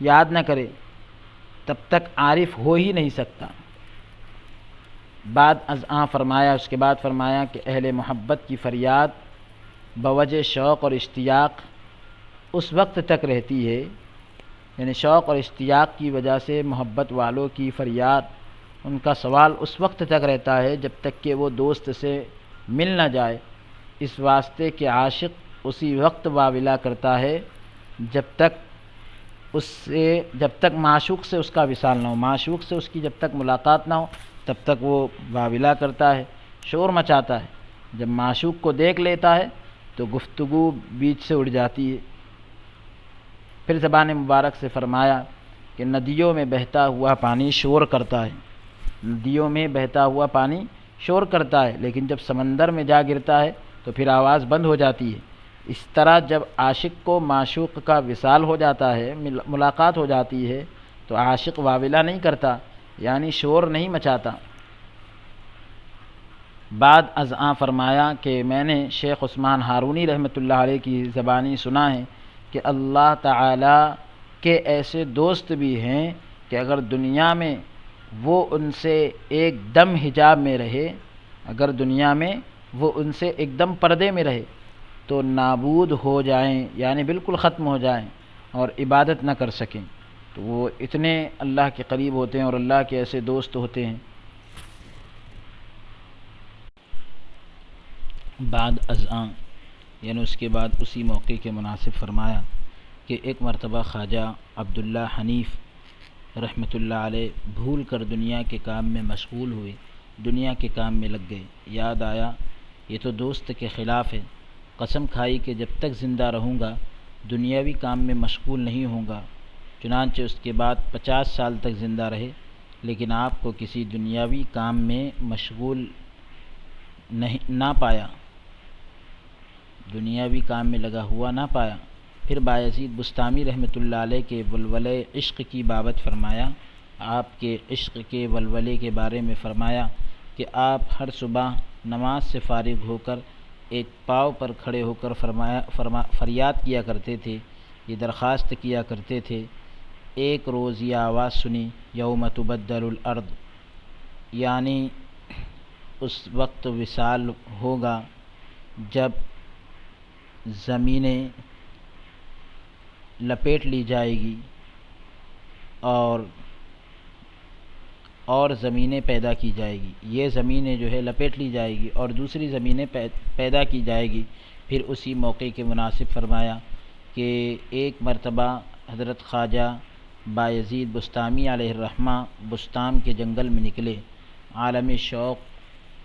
یاد نہ کرے، تب تک عارف ہو ہی نہیں سکتا۔ بعد از آن فرمایا، اس کے بعد فرمایا کہ اہل محبت کی فریاد بوجہ شوق اور اشتیاق اس وقت تک رہتی ہے، یعنی شوق اور اشتیاق کی وجہ سے محبت والوں کی فریاد، ان کا سوال اس وقت تک رہتا ہے جب تک کہ وہ دوست سے مل نہ جائے، اس واسطے کہ عاشق اسی وقت واویلا کرتا ہے جب تک معشوق سے اس کا وصال نہ ہو، معشوق سے اس کی جب تک ملاقات نہ ہو تب تک وہ واویلا کرتا ہے، شور مچاتا ہے۔ جب معشوق کو دیکھ لیتا ہے تو گفتگو بیچ سے اڑ جاتی ہے۔ پھر زبان مبارک سے فرمایا کہ ندیوں میں بہتا ہوا پانی شور کرتا ہے، ندیوں میں بہتا ہوا پانی شور کرتا ہے، لیکن جب سمندر میں جا گرتا ہے تو پھر آواز بند ہو جاتی ہے۔ اس طرح جب عاشق کو معشوق کا وصال ہو جاتا ہے، ملاقات ہو جاتی ہے، تو عاشق واویلا نہیں کرتا، یعنی شور نہیں مچاتا۔ بعد از آن فرمایا کہ میں نے شیخ عثمان ہارونی رحمۃ اللہ علیہ کی زبانی سنا ہے کہ اللہ تعالیٰ کے ایسے دوست بھی ہیں کہ اگر دنیا میں وہ ان سے ایک دم حجاب میں رہے، اگر دنیا میں وہ ان سے ایک دم پردے میں رہے تو نابود ہو جائیں، یعنی بالکل ختم ہو جائیں اور عبادت نہ کر سکیں، تو وہ اتنے اللہ کے قریب ہوتے ہیں اور اللہ کے ایسے دوست ہوتے ہیں۔ بعد از آن، یعنی اس کے بعد اسی موقع کے مناسب فرمایا کہ ایک مرتبہ خواجہ عبداللہ حنیف رحمۃ اللہ علیہ بھول کر دنیا کے کام میں مشغول ہوئے، دنیا کے کام میں لگ گئے۔ یاد آیا یہ تو دوست کے خلاف ہے، قسم کھائی کہ جب تک زندہ رہوں گا دنیاوی کام میں مشغول نہیں ہوں گا۔ چنانچہ اس کے بعد 50 سال تک زندہ رہے، لیکن آپ کو کسی دنیاوی کام میں مشغول نہ پایا، دنیاوی کام میں لگا ہوا نہ پایا۔ پھر بایزید بستامی رحمۃ اللہ علیہ کے ولولے عشق کی بابت فرمایا، آپ کے عشق کے ولولے کے بارے میں فرمایا کہ آپ ہر صبح نماز سے فارغ ہو کر ایک پاؤں پر کھڑے ہو کر فریاد کیا کرتے تھے، یہ درخواست کیا کرتے تھے، ایک روز یہ آواز سنی، یوم تبدل الارض، یعنی اس وقت وصال ہوگا جب زمینیں لپیٹ لی جائے گی اور زمینیں پیدا کی جائے گی، یہ زمینیں جو ہے لپیٹ لی جائے گی اور دوسری زمینیں پیدا کی جائے گی۔ پھر اسی موقع کے مناسب فرمایا کہ ایک مرتبہ حضرت خواجہ بایزید بستامی علیہ الرحمہ بستام کے جنگل میں نکلے، عالم شوق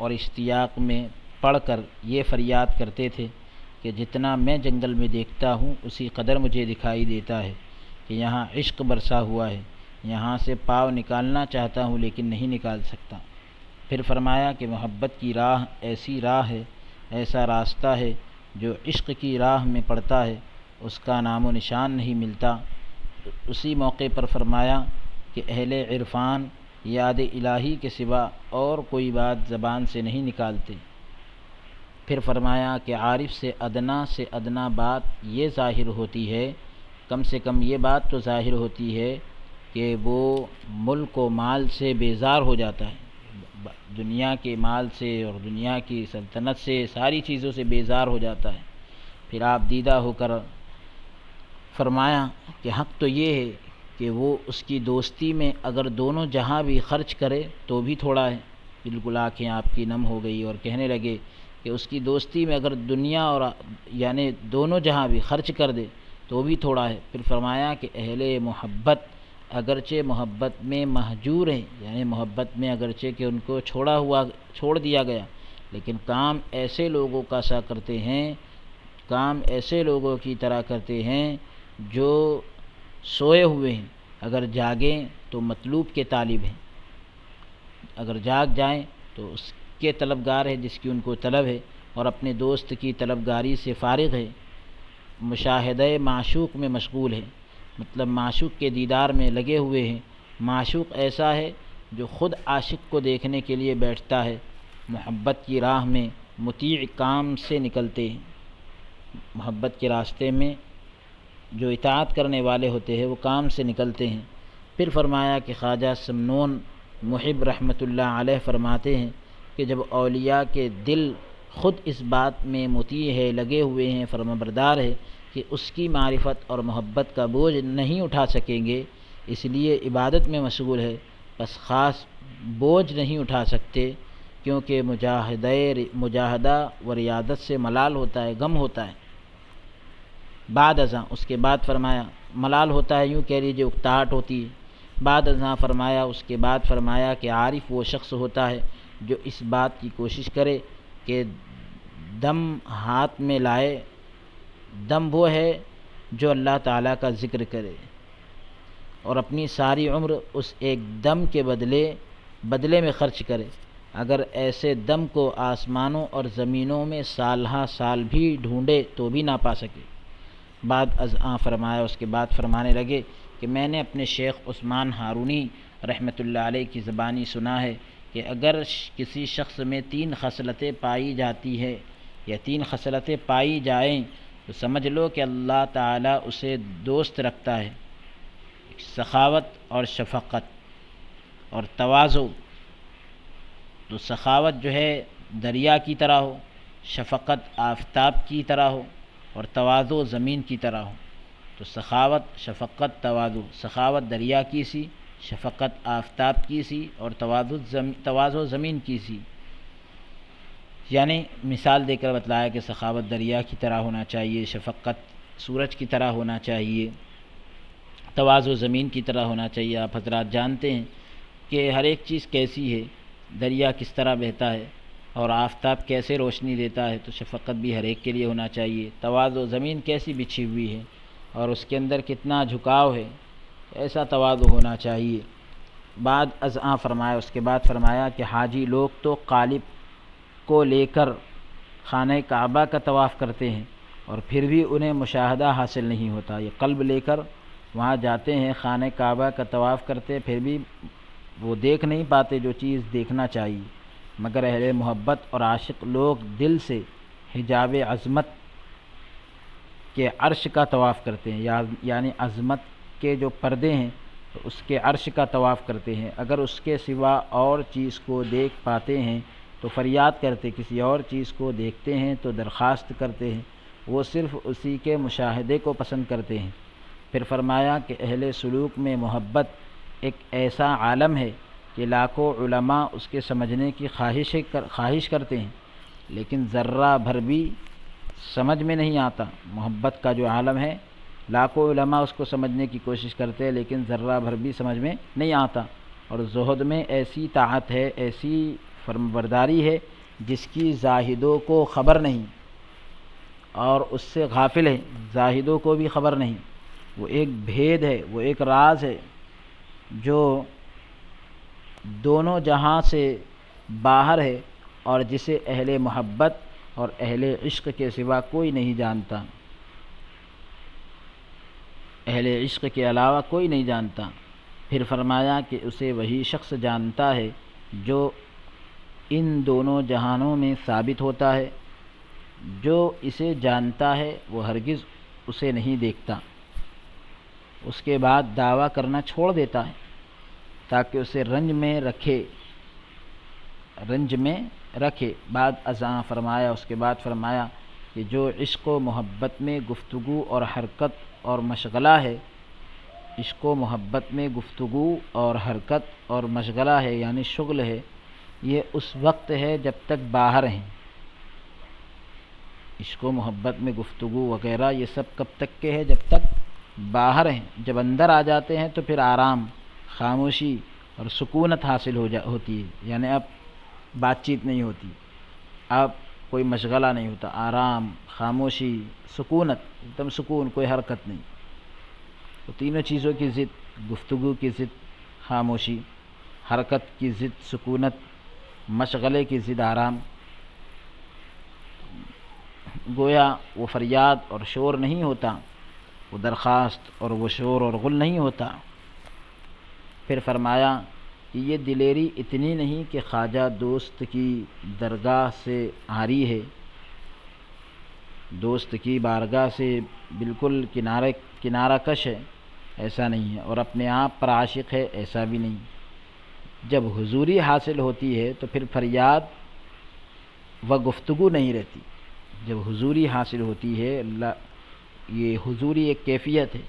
اور اشتیاق میں پڑھ کر یہ فریاد کرتے تھے کہ جتنا میں جنگل میں دیکھتا ہوں اسی قدر مجھے دکھائی دیتا ہے کہ یہاں عشق برسا ہوا ہے، یہاں سے پاؤں نکالنا چاہتا ہوں لیکن نہیں نکال سکتا۔ پھر فرمایا کہ محبت کی راہ ایسی راہ ہے، ایسا راستہ ہے جو عشق کی راہ میں پڑتا ہے اس کا نام و نشان نہیں ملتا۔ اسی موقع پر فرمایا کہ اہل عرفان یاد الہی کے سوا اور کوئی بات زبان سے نہیں نکالتے۔ پھر فرمایا کہ عارف سے ادنا بات یہ ظاہر ہوتی ہے کم سے کم یہ بات تو ظاہر ہوتی ہے کہ وہ ملک و مال سے بیزار ہو جاتا ہے، دنیا کے مال سے اور دنیا کی سلطنت سے، ساری چیزوں سے بیزار ہو جاتا ہے۔ پھر آپ دیدہ ہو کر فرمایا کہ حق تو یہ ہے کہ وہ اس کی دوستی میں اگر دونوں جہاں بھی خرچ کرے تو بھی تھوڑا ہے۔ بالکل آنکھیں آپ کی نم ہو گئی اور کہنے لگے کہ اس کی دوستی میں اگر دنیا اور یعنی دونوں جہاں بھی خرچ کر دے تو بھی تھوڑا ہے۔ پھر فرمایا کہ اہل محبت اگرچہ محبت میں مہجور ہیں، یعنی محبت میں اگرچہ کہ ان کو چھوڑ دیا گیا، لیکن کام ایسے لوگوں کا سا کرتے ہیں، کام ایسے لوگوں کی طرح کرتے ہیں جو سوئے ہوئے ہیں، اگر جاگیں تو مطلوب کے طالب ہیں، اگر جاگ جائیں تو اس کے طلبگار ہے جس کی ان کو طلب ہے، اور اپنے دوست کی طلبگاری سے فارغ ہے، مشاہدہ معشوق میں مشغول ہے، مطلب معشوق کے دیدار میں لگے ہوئے ہیں۔ معشوق ایسا ہے جو خود عاشق کو دیکھنے کے لیے بیٹھتا ہے، محبت کی راہ میں مطیع کام سے نکلتے ہیں، محبت کے راستے میں جو اطاعت کرنے والے ہوتے ہیں وہ کام سے نکلتے ہیں۔ پھر فرمایا کہ خواجہ سمنون محب رحمۃ اللہ علیہ فرماتے ہیں کہ جب اولیاء کے دل خود اس بات میں مطیع ہے، لگے ہوئے ہیں، فرمانبردار ہے کہ اس کی معرفت اور محبت کا بوجھ نہیں اٹھا سکیں گے، اس لیے عبادت میں مشغول ہے، بس خاص بوجھ نہیں اٹھا سکتے، کیونکہ مجاہدہ و ریاضت سے ملال ہوتا ہے، غم ہوتا ہے۔ بعد ازاں اس کے بعد فرمایا ملال ہوتا ہے، یوں کہہ لیجیے اکتاہٹ ہوتی ہے۔ بعد ازاں فرمایا اس کے بعد فرمایا کہ عارف وہ شخص ہوتا ہے جو اس بات کی کوشش کرے کہ دم ہاتھ میں لائے، دم وہ ہے جو اللہ تعالیٰ کا ذکر کرے اور اپنی ساری عمر اس ایک دم کے بدلے میں خرچ کرے، اگر ایسے دم کو آسمانوں اور زمینوں میں سالہ سال بھی ڈھونڈے تو بھی نہ پا سکے۔ بعد ازاں فرمایا اس کے بعد فرمانے لگے کہ میں نے اپنے شیخ عثمان ہارونی رحمۃ اللہ علیہ کی زبانی سنا ہے کہ اگر کسی شخص میں 3 خصلتیں پائی جاتی ہے یا 3 خصلتیں پائی جائیں تو سمجھ لو کہ اللہ تعالیٰ اسے دوست رکھتا ہے، سخاوت اور شفقت اور تواضع۔ تو سخاوت جو ہے دریا کی طرح ہو، شفقت آفتاب کی طرح ہو اور تواضع زمین کی طرح ہو۔ تو سخاوت، شفقت، تواضع، سخاوت دریا کی سی، شفقت آفتاب کی سی اور تواضع زمین کی سی، یعنی مثال دے کر بتلایا کہ سخاوت دریا کی طرح ہونا چاہیے، شفقت سورج کی طرح ہونا چاہیے، تواضع زمین کی طرح ہونا چاہیے۔ آپ حضرات جانتے ہیں کہ ہر ایک چیز کیسی ہے، دریا کس طرح بہتا ہے اور آفتاب کیسے روشنی دیتا ہے، تو شفقت بھی ہر ایک کے لیے ہونا چاہیے۔ تواضع زمین کیسی بچھی ہوئی ہے اور اس کے اندر کتنا جھکاؤ ہے، ایسا تواضع ہونا چاہیے۔ بعد ازاں فرمایا اس کے بعد فرمایا کہ حاجی لوگ تو قالب کو لے کر خانہ کعبہ کا طواف کرتے ہیں اور پھر بھی انہیں مشاہدہ حاصل نہیں ہوتا، یہ قلب لے کر وہاں جاتے ہیں، خانہ کعبہ کا طواف کرتے، پھر بھی وہ دیکھ نہیں پاتے جو چیز دیکھنا چاہیے، مگر اہل محبت اور عاشق لوگ دل سے حجاب عظمت کے عرش کا طواف کرتے ہیں، یعنی عظمت کے جو پردے ہیں تو اس کے عرش کا طواف کرتے ہیں، اگر اس کے سوا اور چیز کو دیکھ پاتے ہیں تو فریاد کرتے، کسی اور چیز کو دیکھتے ہیں تو درخواست کرتے ہیں، وہ صرف اسی کے مشاہدے کو پسند کرتے ہیں۔ پھر فرمایا کہ اہل سلوک میں محبت ایک ایسا عالم ہے کہ لاکھوں علماء اس کے سمجھنے کی خواہش کرتے ہیں، لیکن ذرہ بھر بھی سمجھ میں نہیں آتا۔ محبت کا جو عالم ہے، لاکھوں علماء اس کو سمجھنے کی کوشش کرتے ہیں لیکن ذرہ بھر بھی سمجھ میں نہیں آتا۔ اور زہد میں ایسی طاعت ہے، ایسی فرمانبرداری ہے جس کی زاہدوں کو خبر نہیں اور اس سے غافل ہے، زاہدوں کو بھی خبر نہیں۔ وہ ایک بھید ہے، وہ ایک راز ہے جو دونوں جہاں سے باہر ہے اور جسے اہل محبت اور اہل عشق کے سوا کوئی نہیں جانتا، اہل عشق کے علاوہ کوئی نہیں جانتا۔ پھر فرمایا کہ اسے وہی شخص جانتا ہے جو ان دونوں جہانوں میں ثابت ہوتا ہے، جو اسے جانتا ہے وہ ہرگز اسے نہیں دیکھتا۔ اس کے بعد دعویٰ کرنا چھوڑ دیتا ہے تاکہ اسے رنج میں رکھے بعد ازاں فرمایا، اس کے بعد فرمایا کہ جو عشق و محبت میں گفتگو اور حرکت اور مشغلہ ہے، عشق و محبت میں گفتگو اور حرکت اور مشغلہ ہے یعنی شغل ہے، یہ اس وقت ہے جب تک باہر ہیں۔ عشق و محبت میں گفتگو وغیرہ یہ سب کب تک کے ہے؟ جب تک باہر ہیں۔ جب اندر آ جاتے ہیں تو پھر آرام، خاموشی اور سکونت حاصل ہوتی ہے، یعنی اب بات چیت نہیں ہوتی، اب کوئی مشغلہ نہیں ہوتا، آرام، خاموشی، سکونت، ایک دم سکون، کوئی حرکت نہیں۔ تو تینوں چیزوں کی ضد، گفتگو کی ضد خاموشی، حرکت کی ضد سکونت، مشغلے کی ضد آرام۔ گویا وہ فریاد اور شور نہیں ہوتا، وہ درخواست اور وہ شور اور غل نہیں ہوتا۔ پھر فرمایا کہ یہ دلیری اتنی نہیں کہ خواجہ دوست کی درگاہ سے عاری ہے، دوست کی بارگاہ سے بالکل کنارہ کش ہے، ایسا نہیں ہے، اور اپنے آپ پر عاشق ہے، ایسا بھی نہیں۔ جب حضوری حاصل ہوتی ہے تو پھر فریاد و گفتگو نہیں رہتی۔ جب حضوری حاصل ہوتی ہے، یہ حضوری ایک کیفیت ہے،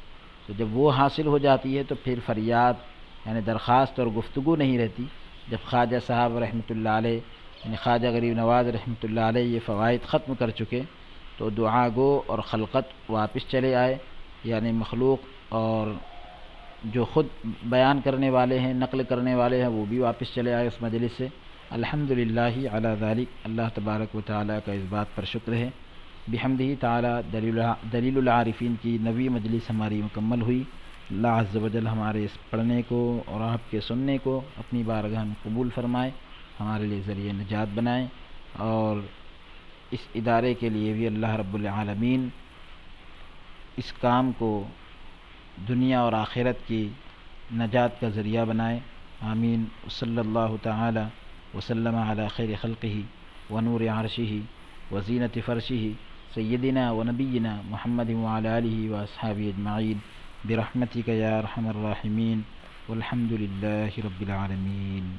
تو جب وہ حاصل ہو جاتی ہے تو پھر فریاد یعنی درخواست اور گفتگو نہیں رہتی۔ جب خواجہ صاحب رحمۃ اللہ علیہ یعنی خواجہ غریب نواز رحمۃ اللہ علیہ یہ فوائد ختم کر چکے تو دعا گو اور خلقت واپس چلے آئے، یعنی مخلوق اور جو خود بیان کرنے والے ہیں، نقل کرنے والے ہیں، وہ بھی واپس چلے آئے اس مجلس سے۔ الحمدللہ علی ذالک، اللہ تبارک و تعالیٰ کا اس بات پر شکر ہے۔ بحمدہ تعالیٰ دلیل العارفین کی 9ویں مجلس ہماری مکمل ہوئی۔ اللہ عز و جل ہمارے اس پڑھنے کو اور آپ کے سننے کو اپنی بارگاہ میں قبول فرمائے، ہمارے لیے ذریعہ نجات بنائے، اور اس ادارے کے لیے بھی اللہ رب العالمین اس کام کو دنیا اور آخرت کی نجات کا ذریعہ بنائے، آمین۔ صلی اللہ تعالی وسلم علی خیر خلقہ ونور عرشہ وزینت فرشہ سیدنا ونبینا محمد وعلی آلہ واصحابہ اجمعین برحمتک یا ارحم الراحمین، والحمد للہ رب العالمین۔